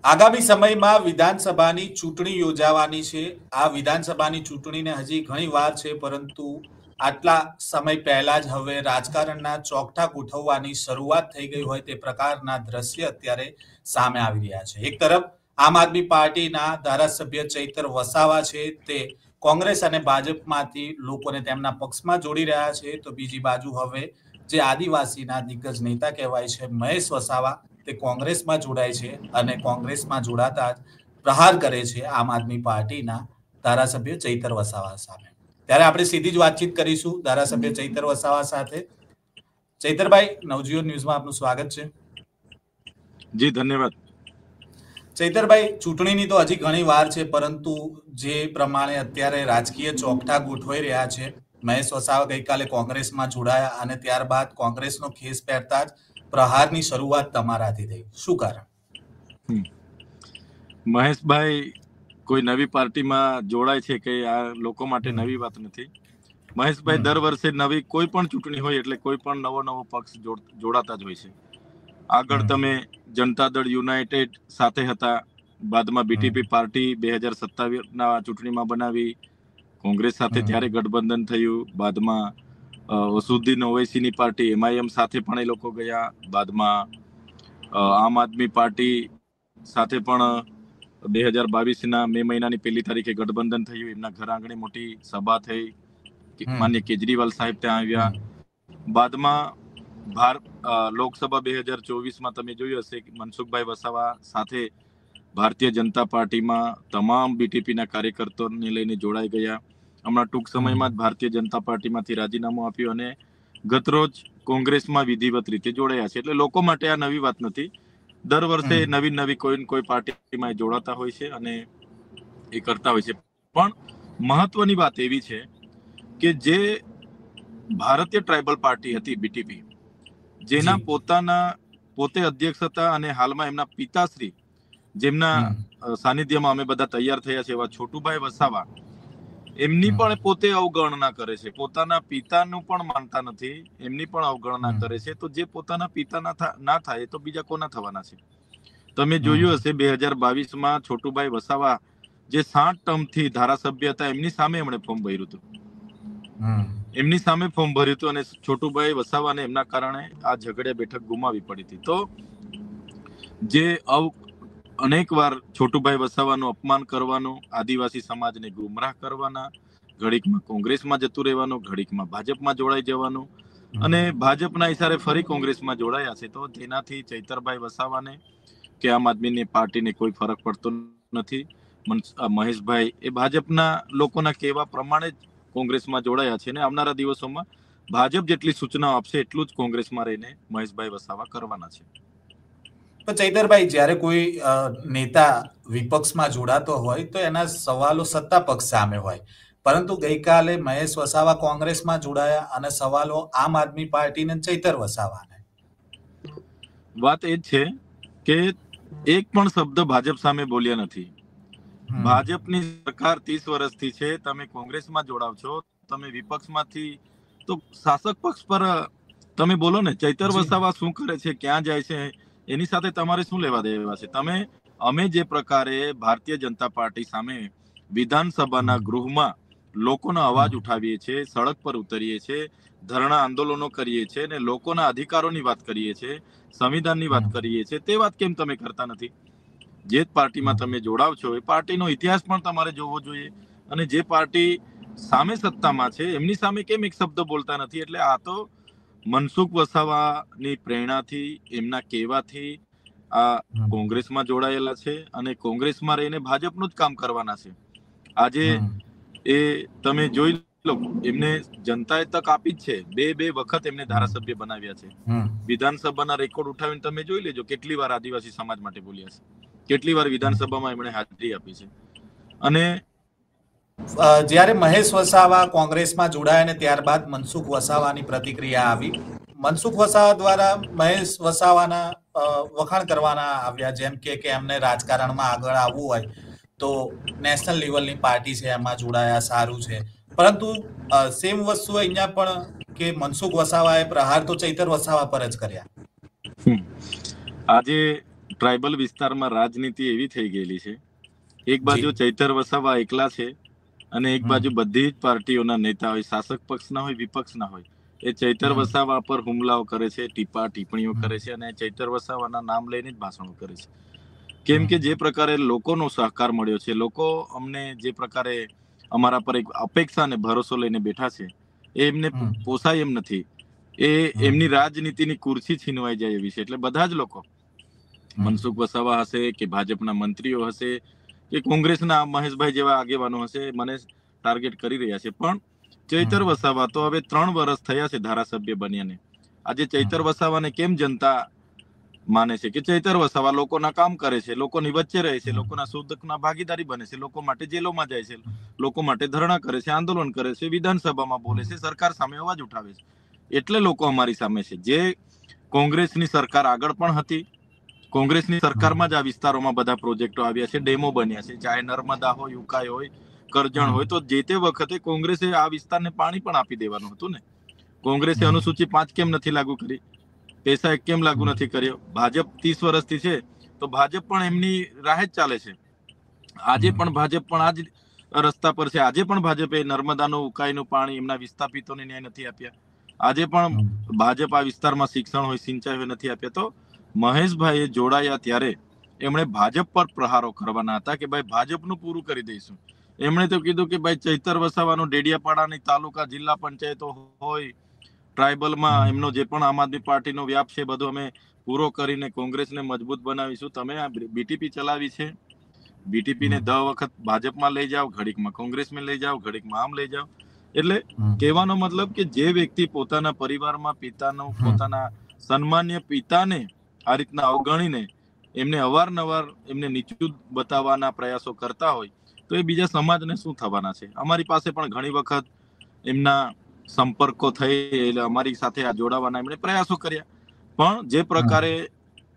આગામી સમયમાં વિધાનસભાની ચૂંટણી યોજાવાની છે। આ વિધાનસભાની ચૂંટણીને હજી ઘણી વાર છે, પરંતુ આટલા સમય પહેલા જ હવે રાજકારણના ચોકઠા ગોઠવવાની શરૂઆત થઈ ગઈ હોય તે પ્રકારના દ્રશ્ય અત્યારે સામે આવી રહ્યા છે। એક તરફ આમ આદમી પાર્ટીના ધારાસભ્ય ચૈતર વસાવા છે તે કોંગ્રેસ અને ભાજપમાંથી લોકોને તેમના પક્ષમાં જોડી રહ્યા છે, તો બીજી બાજુ હવે જે આદિવાસીના દિગ્ગજ નેતા કહેવાય છે મહેશ વસાવા તે કોંગ્રેસમાં જોડાય છે અને કોંગ્રેસમાં જોડાતા જ પ્રહાર કરે છે આમ આદમી પાર્ટીના ધારાસભ્ય ચૈતર વસાવા સામે। ત્યારે આપણે સીધી જ વાતચીત કરીશું ધારાસભ્ય ચૈતર વસાવા સાથે। ચૈતરભાઈ, નવજીવન ન્યૂઝમાં આપનું સ્વાગત છે। જી ધન્યવાદ। ચૈતરભાઈ, ચૂંટણીની તો હજી ઘણી વાર છે, પરંતુ જે પ્રમાણે અત્યારે રાજકીય ચોકઠા ગોઠવાઈ રહ્યા છે, મહેશ વસાવા ગઈકાલે કોંગ્રેસમાં જોડાયા અને ત્યારબાદ કોંગ્રેસનો ખેસ પહેરતા જ પ્રહારની શરૂઆત તમારાથી થઈ, શું કારણ? મહેશભાઈ કોઈ નવી પાર્ટીમાં જોડાય છે કે આ લોકો માટે નવી વાત નથી। મહેશભાઈ દર વર્ષે નવી કોઈ પણ ચૂંટણી હોય એટલે કોઈ પણ નવો પક્ષ જોડાતા જ હોય છે। આગળ તમે જનતા દળ યુનાઇટેડ સાથે હતા, બાદમાં બીટીપી પાર્ટી 2027ના ચૂંટણીમાં બનાવી, કોંગ્રેસ સાથે ત્યારે ગઠબંધન થયું, બાદમાં વસુદ્દીન ઓવૈસીની પાર્ટી MIM સાથે પણ એ લોકો ગયા, બાદમાં આમ આદમી પાર્ટી સાથે પણ 2022ના મે મહિનાની 1 તારીખે ગઠબંધન થયું। એમના ઘર આંગણે મોટી સભા થઈ, માન્ય કેજરીવાલ સાહેબ ત્યાં આવ્યા। બાદમાં લોકસભા 2024માં તમે જોયું હશે કે મનસુખભાઈ વસાવા સાથે ભારતીય જનતા પાર્ટીમાં તમામ બીટીપીના કાર્યકર્તાઓને લઈને જોડાઈ ગયા। હમણાં ટૂંક સમયમાં જ ભારતીય જનતા પાર્ટીમાંથી રાજીનામું આપ્યું અને ગતરોજ કોંગ્રેસમાં વિધિવત રીતે જોડાયા છે। એટલે લોકો માટે આ નવી વાત નથી। દર વર્ષે નવી કોઈ પાર્ટીમાં જોડાતા હોય છે અને એ કરતા હોય છે। પણ મહત્વની વાત એવી છે કે જે ભારતીય ટ્રાઇબલ પાર્ટી હતી બીટીપી, જેના પોતે અધ્યક્ષ હતા અને હાલમાં એમના પિતાશ્રી, જેમના સાનિધ્યમાં અમે બધા તૈયાર થયા છે, એવા છોટુભાઈ વસાવા, એમની પણ પોતે અવગણના કરે છે, પોતાના પિતાનું પણ માનતા નથી, એમની પણ અવગણના કરે છે। તો જે પોતાના પિતા ના થાય તો બીજા કોના થવાના છે? તમે જોયું હશે 2022માં છોટુભાઈ વસાવા જે 7 ટર્મથી ધારાસભ્ય હતા, એમની સામે એમણે ફોર્મ ભર્યું હતું, અને છોટુભાઈ વસાવાને એમના કારણે આ ઝઘડે બેઠક ગુમાવી પડી હતી। તો જે અનેક વાર છોટુભાઈ વસાવાનું અપમાન કરવાનું, આદિવાસી સમાજને ગુમરાહ કરવાના, ઘડીકમાં કોંગ્રેસમાં જતું રહેવાનું, ઘડીકમાં ભાજપમાં જોડાઈ જવાનું અને ભાજપના ઈશારે ફરી કોંગ્રેસમાં જોડાયા છે। તો તેનાથી ચૈતરભાઈ વસાવાને કે આમ આદમીની પાર્ટીને કોઈ ફરક પડતો નથી। મહેશભાઈ એ ભાજપના લોકોના કહેવા પ્રમાણે જ કોંગ્રેસમાં જોડાયા છે અને આવનારા દિવસોમાં ભાજપ જેટલી સૂચનાઓ આપશે એટલું જ કોંગ્રેસમાં રહીને મહેશભાઈ વસાવા કરવાના છે। તો ચૈતરભાઈ, જ્યારે કોઈ નેતા વિપક્ષમાં જોડાતો હોય તો એના સવાલો સત્તા પક્ષ સામે હોય, પરંતુ ગઈકાલે મહેશ વસાવા કોંગ્રેસમાં જોડાયા અને સવાલો આમ આદમી પાર્ટીને ચૈતર વસાવાને। વાત એ જ છે કે એક પણ શબ્દ ભાજપ સામે બોલ્યા નથી। ભાજપની સરકાર 30 વર્ષથી છે, તમે કોંગ્રેસમાં જોડાવ છો, તમે વિપક્ષમાંથી તો શાસક પક્ષ પર તમે બોલો ને। ચૈતર વસાવા શું કરે છે, ક્યાં જાય છે, એની સાથે તમારે શું લેવા દેવા છે? અમે જે પ્રકારે ભારતીય જનતા પાર્ટી સામે વિધાનસભાના ગૃહમાં લોકોનો અવાજ ઉઠાવીએ છીએ, સડક પર ઉતરીએ છીએ, ધરણા આંદોલનો કરીએ છીએ અને લોકોના અધિકારોની વાત કરીએ છીએ, સંવિધાનની વાત કરીએ છીએ, તે વાત કેમ તમે કરતા નથી? જે પાર્ટીમાં તમે જોડાવ છો એ પાર્ટીનો ઇતિહાસ પણ તમારે જોવો જોઈએ અને જે પાર્ટી સામે સત્તામાં છે એમની સામે કેમ એક શબ્દ બોલતા નથી? એટલે આ તો મનસુખ વસાવાની પ્રેરણાથી, એમના કહેવાથી આ કોંગ્રેસમાં જોડાયેલા છે અને કોંગ્રેસમાં રહીને ભાજપનું જ કામ કરવાના છે। આજે એ તમે જોઈ લો, એમને જનતાએ તક આપી જ છે, બે વખત એમને ધારાસભ્ય બનાવ્યા છે। વિધાનસભાના રેકોર્ડ ઉઠાવીને તમે જોઈ લેજો કેટલી વાર આદિવાસી સમાજ માટે બોલ્યા છે, કેટલી વાર વિધાનસભામાં એમણે હાજરી આપી છે। અને જ્યારે મહેશ વસાવા કોંગ્રેસમાં જોડાયા અને ત્યારબાદ મનસુખ વસાવાની પ્રતિક્રિયા આવી, મનસુખ વસાવા દ્વારા મહેશ વસાવાના વખાણ કરવાના આવ્યા, જેમ કે એમને રાજકારણમાં આગળ આવવું હોય તો નેશનલ લેવલની પાર્ટી છે એમાં જોડાયા, સારું છે। પરંતુ સેમ વસ્તુ અહીંયા પણ કે મનસુખ વસાવાએ પ્રહાર તો ચૈતર વસાવા પર જ કર્યા। આજે ટ્રાઇબલ વિસ્તારમાં રાજનીતિ એવી થઈ ગયેલી છે, એક બાજુ ચૈતર વસાવા એકલા છે અને એક બાજુ બધી જ પાર્ટીઓના નેતા હોય, શાસક પક્ષના હોય, વિપક્ષના હોય, એ ચૈતર વસાવા પર હુમલાઓ કરે છે, ટિપ્પણીઓ કરે છે અને ચૈતર વસાવાના નામ લઈને જ ભાષણો કરે છે. કેમ કે જે પ્રકારે લોકોનો સહકાર મળ્યો છે, લોકો અમને જે પ્રકારે અમારા પર એક અપેક્ષા અને ભરોસો લઈને બેઠા છે, એ એમને પોસાય એમ નથી. એ એમની રાજનીતિની ખુરશી છીનવાઈ જાય એવી છે. એટલે બધા જ લોકો, મનસુખ વસાવા હશે કે ભાજપના મંત્રીઓ હશે કે કોંગ્રેસના મહેશભાઈ જેવા આગેવાનો હશે, મને ટાર્ગેટ કરી રહ્યા છે. પણ ચૈતર વસાવા તો હવે 3 વર્ષ થયા છે ધારાસભ્ય બન્યાને. આજે ચૈતર વસાવાને કેમ જનતા માને છે કે ચૈતર વસાવા લોકોના કામ કરે છે, લોકોની વચ્ચે રહે છે, લોકોના સુખ-દુઃખના ભાગીદારી બને છે, લોકો માટે જેલોમાં જાય છે, લોકો માટે ધરણા કરે છે, આંદોલન કરે છે, વિધાનસભામાં બોલે છે, સરકાર સામે અવાજ ઉઠાવે છે. એટલે લોકો અમારી સામે છે. જે કોંગ્રેસની સરકાર આગળ પણ હતી, કોંગ્રેસની સરકારમાં જ આ વિસ્તારોમાં બધા પ્રોજેક્ટો આવ્યા છે, ડેમો બન્યા છે, ચાહે નર્મદા હોય, ઉકાઈ હોય, કરજણ હોય, તો જે તે વખતે કોંગ્રેસે આ વિસ્તારને પાણી પણ આપી દેવાનું હતું ને. કોંગ્રેસે અનુસૂચિ 5 કેમ નથી લાગુ કરી? પૈસા એક કેમ લાગુ નથી કર્યો? ભાજપ 30 વર્ષથી છે તો ભાજપ પણ એમની રાહે જ ચાલે છે. આજે પણ ભાજપ પણ આ જ રસ્તા પર છે. આજે પણ ભાજપે નર્મદાનું, ઉકાઈનું પાણી એમના વિસ્થાપિતોને ન્યાય નથી આપ્યા. આજે પણ ભાજપ આ વિસ્તારમાં શિક્ષણ હોય, સિંચાઈ હોય, નથી આપ્યા. તો મહેશભાઈએ જોડાયા ત્યારે એમણે ભાજપ પર પ્રહારો કરવાના હતા કે ભાઈ ભાજપનું પૂરું કરી દઈશું. એમણે તો કીધું કે ભાઈ ચૈતર વસાવાનું ડેડિયાપાડાની તાલુકા જિલ્લા પંચાયતો હોય, ટ્રાઇબલમાં એમનો જે પણ આમ આદમી પાર્ટીનો વ્યાપ છે બધો અમે પૂરો કરીને કોંગ્રેસને મજબૂત બનાવીશું. તમે આ બીટીપી ચલાવી છે, બીટીપીને 10 વખત ભાજપમાં લઈ જાઓ, ઘડીકમાં કોંગ્રેસમાં લઈ જાઓ, ઘડીકમાં આમ લઈ જાઓ. એટલે કહેવાનો મતલબ કે જે વ્યક્તિ પોતાના પરિવારમાં પિતાનો, પોતાના સન્માન્ય પિતાને આ રીતના અવગણીને એમને અવારનવાર એમને નીચું બતાવવાના પ્રયાસો કરતા હોય તો એ બીજા સમાજને શું થવાના છે? અમારી પાસે પણ ઘણી વખત એમના સંપર્કો થઈ, એટલે અમારી સાથે આ જોડાવાના એમણે પ્રયાસો કર્યા. પણ જે પ્રકારે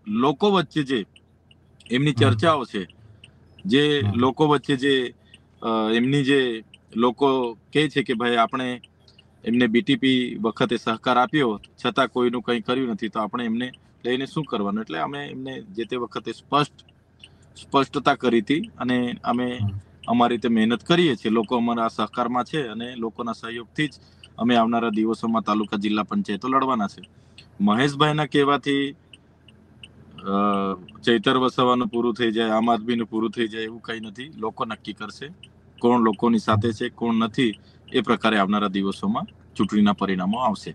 લોકો વચ્ચે જે એમની ચર્ચાઓ છે, જે લોકો વચ્ચે જે એમની જે લોકો કહે છે કે ભાઈ આપણે એમને બીટીપી વખતે સહકાર આપ્યો છતાં કોઈનું કંઈ કર્યું નથી, તો આપણે એમને લઈને શું કરવાનું? એટલે અમે એમને જે તે વખતે સ્પષ્ટતા કરી હતી અને અમે અમારી રીતે મહેનત કરીએ છીએ. લોકો અમારા સહકારમાં છે અને લોકોના સહયોગથી જ અમે આવનારા દિવસોમાં તાલુકા જિલ્લા પંચાયતો લડવાના છે. મહેશભાઈના કહેવાથી ચૈતર વસાવાનું પૂરું થઈ જાય, આમ આદમીનું પૂરું થઈ જાય એવું કંઈ નથી. લોકો નક્કી કરશે કોણ લોકોની સાથે છે, કોણ નથી. એ પ્રકારે આવનારા દિવસોમાં ચૂંટણીના પરિણામો આવશે.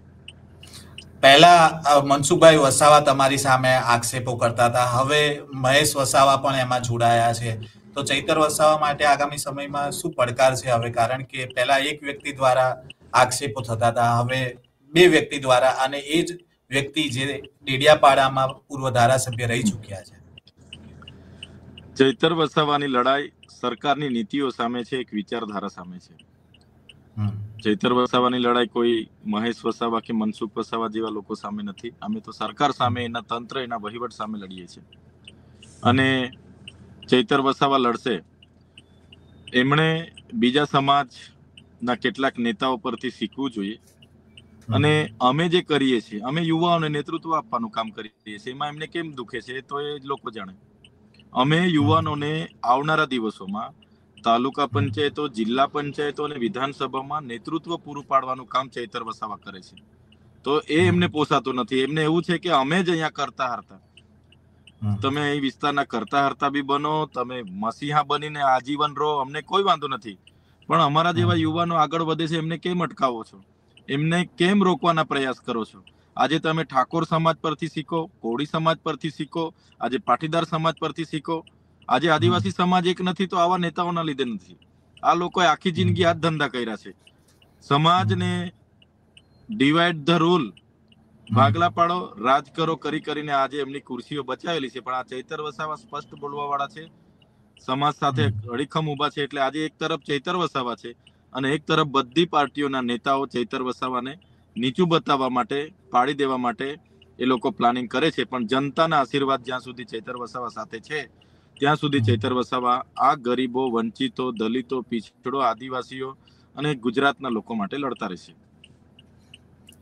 પહેલા મનસુખભાઈ વસાવા તમારી સામે આક્ષેપો કરતા હતા, હવે મહેશ વસાવા પણ એમાં જોડાયા છે. તો ચૈતર વસાવા માટે આગામી સમયમાં શું પડકાર છે હવે? કારણ કે પહેલા એક વ્યક્તિ દ્વારા આક્ષેપો થતા હતા, હવે 2 વ્યક્તિ દ્વારા, અને એ જ વ્યક્તિ જે ડેડિયાપાડામાં પૂર્વ ધારાસભ્ય રહી ચૂક્યા છે. ચૈતર વસાવાની લડાઈ સરકારની નીતિઓ સામે છે, એક વિચારધારા સામે છે. ચૈતર વસાવાની લડાઈ કોઈ મહેશ વસાવા કે મનસુખ વસાવા જેવા લોકો સામે નથી. અમે તો સરકાર સામે, એના તંત્ર, એના વહીવટ સામે લડીએ છીએ. અને ચૈતર વસાવા લડશે. એમણે બીજા સમાજના કેટલાક નેતાઓ પરથી શીખવું જોઈએ. અને અમે જે કરીએ છીએ, અમે યુવાઓને નેતૃત્વ આપવાનું કામ કરીએ છીએ. એમાં એમને કેમ દુખે છે તો એ જ લોકો જાણે. અમે યુવાનોને આવનારા દિવસોમાં તાલુકા પંચાયતો, જિલ્લા પંચાયતો અને વિધાનસભામાં નેતૃત્વ પૂરું પાડવાનું કામ ચૈતર વસાવા કરે છે. તો એ એમને પોસાતું નથી. એમને એવું છે કે અમે જ અહીંયા કરતા હરતા, તમે અહીં વિસ્તારના કરતા હરતા બી બનો, તમે મસીહા બનીને આજીવન રહો, અમને કોઈ વાંધો નથી. પણ અમારા જેવા યુવાનો આગળ વધે છે, એમને કેમ અટકાવો છો? એમને કેમ રોકવાના પ્રયાસ કરો છો? આજે તમે ઠાકોર સમાજ પરથી શીખો, કોળી સમાજ પરથી શીખો, આજે પાટીદાર સમાજ પરથી શીખો. આજે આદિવાસી સમાજ એક નથી તો આવા નેતાઓના લીધે નથી. આ લોકોએ આખી જિંદગી આ જ ધંધા કર્યા છે. સમાજને ડિવાઈડ ધ રૂલ, ભાગલા પાડો, રાજ કરો કરીને આજે એમની ખુરશીઓ બચાવેલી છે. પણ આ ચૈતર વસાવા સ્પષ્ટ બોલવા વાળા છે, સમાજ સાથે અડીખમ ઉભા છે. એટલે આજે એક તરફ ચૈતર વસાવા છે અને એક તરફ બધી પાર્ટીઓના નેતાઓ ચૈતર વસાવાને નીચું બતાવવા માટે, પાડી દેવા માટે એ લોકો પ્લાનિંગ કરે છે. પણ જનતાના આશીર્વાદ જ્યાં સુધી ચૈતર વસાવા સાથે છે ત્યાં સુધી ચૈતર વસાવા આ ગરીબો, વંચિતો, દલિતો, પીછડો, આદિવાસીઓ અને ગુજરાતના લોકો માટે લડતા રહેશે.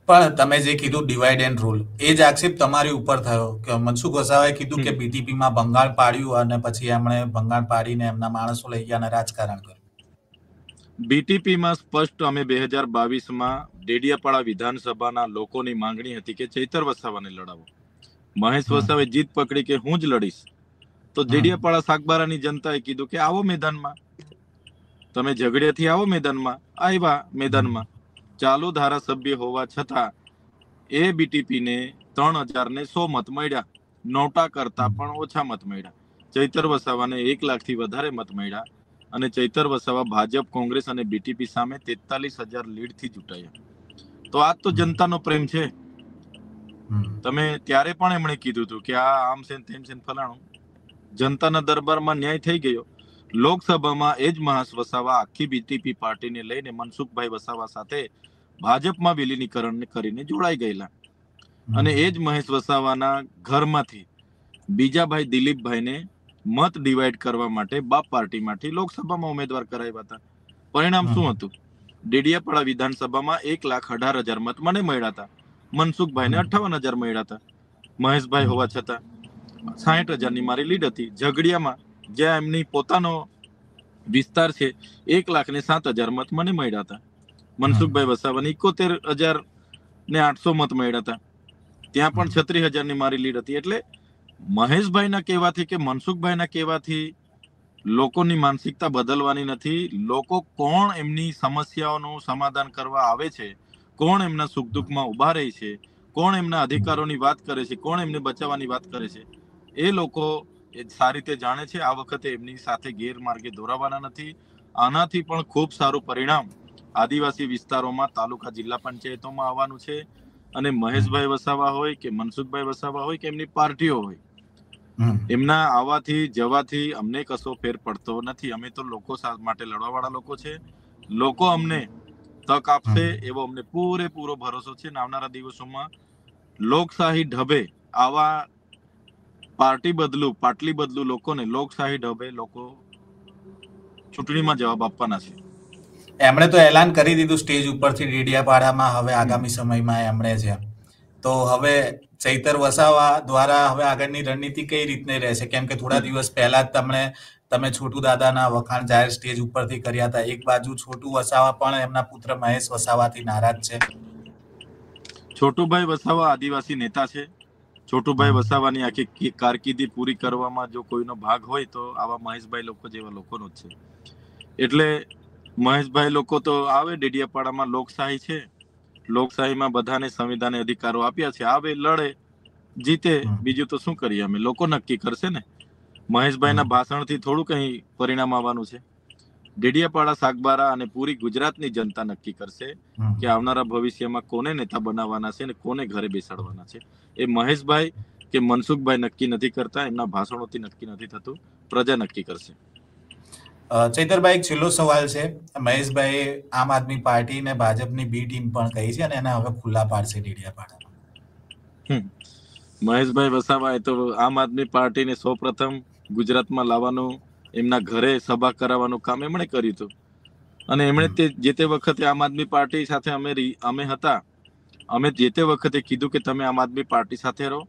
પણ તમે જે કીધું ડિવાઇડ એન્ડ રૂલ, એ જ આક્ષેપ તમારી ઉપર થયો કે મનસુખ વસાવાએ કીધું કે બીટીપીમાં ભંગાણ પાડ્યું અને પછી એમણે ભંગાણ પાડીને એમના માણસો લઈ ગયા અને રાજકારણ કર્યું. બીટીપીમાં સ્પષ્ટ અમે 2022માં ડેડિયાપાડા વિધાનસભાના લોકોની માંગણી હતી કે ચૈતર વસાવાને લડાવો. મહેશ વસાવે જીત પકડી કે હું જ લડીશ. તો ડેડિયાપાડા સાગબારાની જનતાએ કીધું કે આવો મેદાનમાં, તમે ઝઘડિયાથી આવો મેદાનમાં. આવ્યા મેદાનમાં. ચાલુ ધારાસભ્ય હોવા છતાં એ બીટીપીને 3000 મત મળ્યા. નોટા કરતા પણ ઓછા મત મળ્યા. ચૈતર વસાવાને 1 લાખથી વધારે મત મળ્યા અને ચૈતર વસાવા ભાજપ, કોંગ્રેસ અને બીટીપી સામે 43,000 લીડથી ચૂંટાયા. તો આ તો જનતાનો પ્રેમ છે. તમે ત્યારે પણ એમણે કીધું હતું કે આ આમ છે તેમ છે ફલાણું. જનતાના દરબારમાં ન્યાય થઈ ગયો. લોકસભામાં એ જ મહેશ વસાવા આખી બીટીપી પાર્ટીને લઈને મનસુખભાઈ વસાવા સાથે ભાજપમાં વિલીનીકરણ કરીને જોડાઈ ગયેલા. અને એ જ મહેશ વસાવાના ઘરમાંથી બીજા ભાઈ દિલીપભાઈને મત ડિવાઈડ કરવા માટે બાપ પાર્ટીમાંથી લોકસભામાં ઉમેદવાર કરાવ્યા હતા. પરિણામ શું હતું? ડેડિયાપાડા વિધાનસભામાં 1,18,000 મત મને મળ્યા હતા. મનસુખભાઈને 58,000 મળ્યા હતા. મહેશભાઈ હોવા છતાં 60,000ની મારી લીડ હતી. ઝઘડિયામાં જ્યાં એમની પોતાનો વિસ્તાર છે 1,07,000 મત મને મળ્યા હતા. મનસુખભાઈ વસાવાને 71,800 મત મળ્યા હતા. ત્યાં પણ 36,000ની મારી લીડ હતી. એટલે મહેશભાઈના કહેવાથી કે મનસુખભાઈના કહેવાથી લોકોની માનસિકતા બદલવાની નથી. લોકો કોણ એમની સમસ્યાઓનું સમાધાન કરવા આવે છે, કોણ એમના સુખ દુઃખમાં ઉભા રહે છે, કોણ એમના અધિકારોની વાત કરે છે, કોણ એમને બચાવવાની વાત કરે છે, એ લોકો સારી રીતે જાણે છે. આ વખતે એમની સાથે ગેરમાર્ગે દોરાવાના નથી. આનાથી પણ ખૂબ સારું પરિણામ આદિવાસી વિસ્તારોમાં, તાલુકા, જિલ્લા પંચાયતોમાં આવવાનું છે. અને મહેશભાઈ વસાવા હોય કે મનસુખભાઈ વસાવા હોય કે એમની પાર્ટીઓ હોય, એમના આવવાથી જવાથી અમને કશો ફેર પડતો નથી. અમે તો લોકો માટે લડવાવાળા લોકો છે. લોકો અમને તક આપશે એવો અમને પૂરેપૂરો ભરોસો છે. આવનારા દિવસોમાં લોકશાહી ઢબે આવા પાર્ટી બદલું, પાટલી બદલું લોકોને લોકશાહી ઢબે લોકો ચૂંટણીમાં જવાબ આપવાના છે. એમણે તો એલાન કરી દીધું સ્ટેજ ઉપરથી ડેડિયાપાડામાં હવે આગામી સમયમાં એમણે છે. તો હવે ચૈતર વસાવા દ્વારા હવે આગળની રણનીતિ કઈ રીતની રહેશે? કેમ કે થોડા દિવસ પહેલા જ તમે છોટુ દાદાના વખાણ જાહેર સ્ટેજ ઉપરથી કર્યા હતા. એક બાજુ છોટુ વસાવા પણ એમના પુત્ર મહેશ વસાવાથી નારાજ છે. છોટુભાઈ વસાવા આદિવાસી નેતા છે. છોટુભાઈ વસાવાની આખી કારકિર્દી પૂરી કરવામાં જો કોઈનો ભાગ હોય તો આવા મહેશભાઈ લોકો જેવા લોકોનો જ છે. એટલે મહેશભાઈ લોકો તો આવે ડેડિયાપાડામાં. લોકશાહી છે. લોકશાહીમાં બધાને સંવિધાને અધિકારો આપ્યા છે. આવે, લડે, જીતે. બીજું તો શું કરીએ અમે? લોકો નક્કી કરશે ને. મહેશભાઈના ભાષણથી થોડું કઈ પરિણામ આવવાનું છે? ડેડિયાપાડા, સાગબારા અને પૂરી ગુજરાતની જનતા નક્કી કરશે કે આવનારા ભવિષ્યમાં કોને નેતા બનાવવાના છે અને કોને ઘરે બેસાડવાના છે. એ મહેશભાઈ કે મનસુખભાઈ નક્કી નથી કરતા. એમના ભાષણોથી નક્કી નથી થતું. પ્રજા નક્કી કરશે. ચૈતરભાઈ, એક છેલ્લો સવાલ છે. મહેશભાઈ આમ આદમી પાર્ટી ને ભાજપની બી ટીમ પણ કહી છે અને એને હવે ખુલ્લા પાડશે ડેડિયાપાડામાં. મહેશભાઈ વસાવા એ તો આમ આદમી પાર્ટીને સૌપ્રથમ ગુજરાતમાં લાવવાનું, એમના ઘરે સભા કરાવવાનું કામ એમણે કર્યું હતું. અને એમણે જે તે વખતે આમ આદમી પાર્ટી સાથે અમે હતા. અમે જે તે વખતે કીધું કે તમે આમ આદમી પાર્ટી સાથે રહો.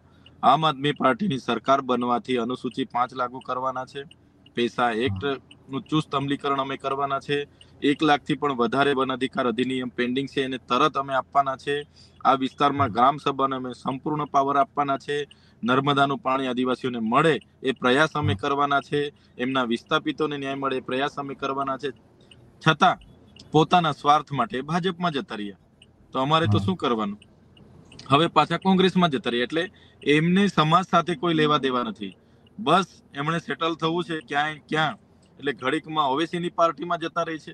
આમ આદમી પાર્ટીની સરકાર બનવાથી અનુસૂચિ 5 લાગુ કરવાના છે. પૈસા એક્ટનું ચુસ્ત અમલીકરણ અમે કરવાના છે. 1 લાખથી પણ વધારે વન અધિકાર અધિનિયમ પેન્ડિંગ છે, એને તરત અમે આપવાના છે. આ વિસ્તારમાં ગ્રામ સભાને અમે સંપૂર્ણ પાવર આપવાના છે. નર્મદાનું પાણી આદિવાસીઓને મળે એ પ્રયાસ અમે કરવાના છે. એમના વિસ્થાપિતોને ન્યાય મળે એ પ્રયાસ અમે કરવાના છે. છતાં પોતાના સ્વાર્થ માટે ભાજપમાં જતા રહ્યા. તો અમારે તો શું કરવાનું? હવે પાછા કોંગ્રેસમાં જતા રહ્યા. એટલે એમને સમાજ સાથે કોઈ લેવા દેવા નથી. બસ એમણે સેટલ થવું છે ક્યાં. એટલે ઘડીકમાં ઓવેસીની પાર્ટીમાં જતા રહે છે.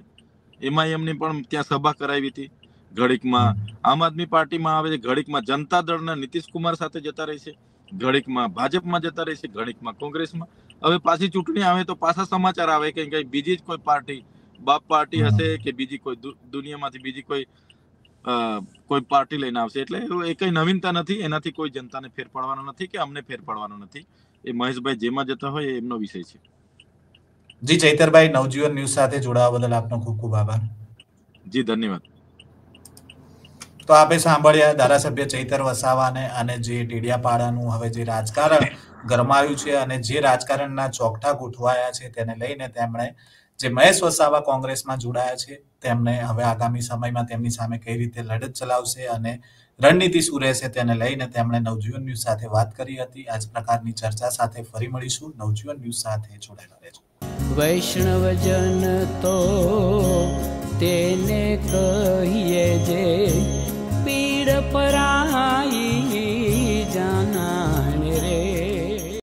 એમાં એમની પણ ત્યાં સભા કરાવી હતી. ઘડીકમાં આમ આદમી પાર્ટીમાં આવે છે. ઘડીકમાં જનતા દળના નીતિશ કુમાર સાથે જતા રહે છે. ઘડીકમાં ભાજપમાં જતા રહે છે. ઘડીકમાં કોંગ્રેસમાં. હવે પાછી ચૂંટણી આવે તો પાછા સમાચાર આવે કે કઈ બીજી જ કોઈ પાર્ટી, બાપ પાર્ટી હશે કે બીજી કોઈ દુનિયામાંથી બીજી કોઈ પાર્ટી લઈને આવશે. એટલે એ કઈ નવીનતા નથી. એનાથી કોઈ જનતાને ફેર પડવાનો નથી કે અમને ફેર પડવાનો નથી. એ મહેશભાઈ જેમાં જતા હોય એમનો વિષય છે. જી ચૈતરભાઈ, નવજીવન ન્યૂઝ સાથે જોડાવા બદલ આપનો ખૂબ ખૂબ આભાર. જી ધન્યવાદ. તો આપે સાંભળ્યા ધારાસભ્ય ચૈતર વસાવાને અને જે ડેડિયાપાડાનું હવે જે રાજકારણ ગરમાયું છે અને જે રાજકારણના ચોકઠા ગોઠવાયા છે તેને લઈને તેમણે જે મહેશ વસાવા કોંગ્રેસમાં જોડાયા છે તેમને હવે આગામી સમયમાં તેમની સામે કઈ રીતે લડત ચલાવશે અને રણનીતિ શું રહેશે તેને લઈને તેમણે નવજીવન ન્યૂઝ સાથે વાત કરી હતી. આ જ પ્રકારની ચર્ચા સાથે ફરી મળીશું. નવજીવન ન્યૂઝ સાથે જોડાયેલા રહેજો. વૈષ્ણવજન તો તેને કહી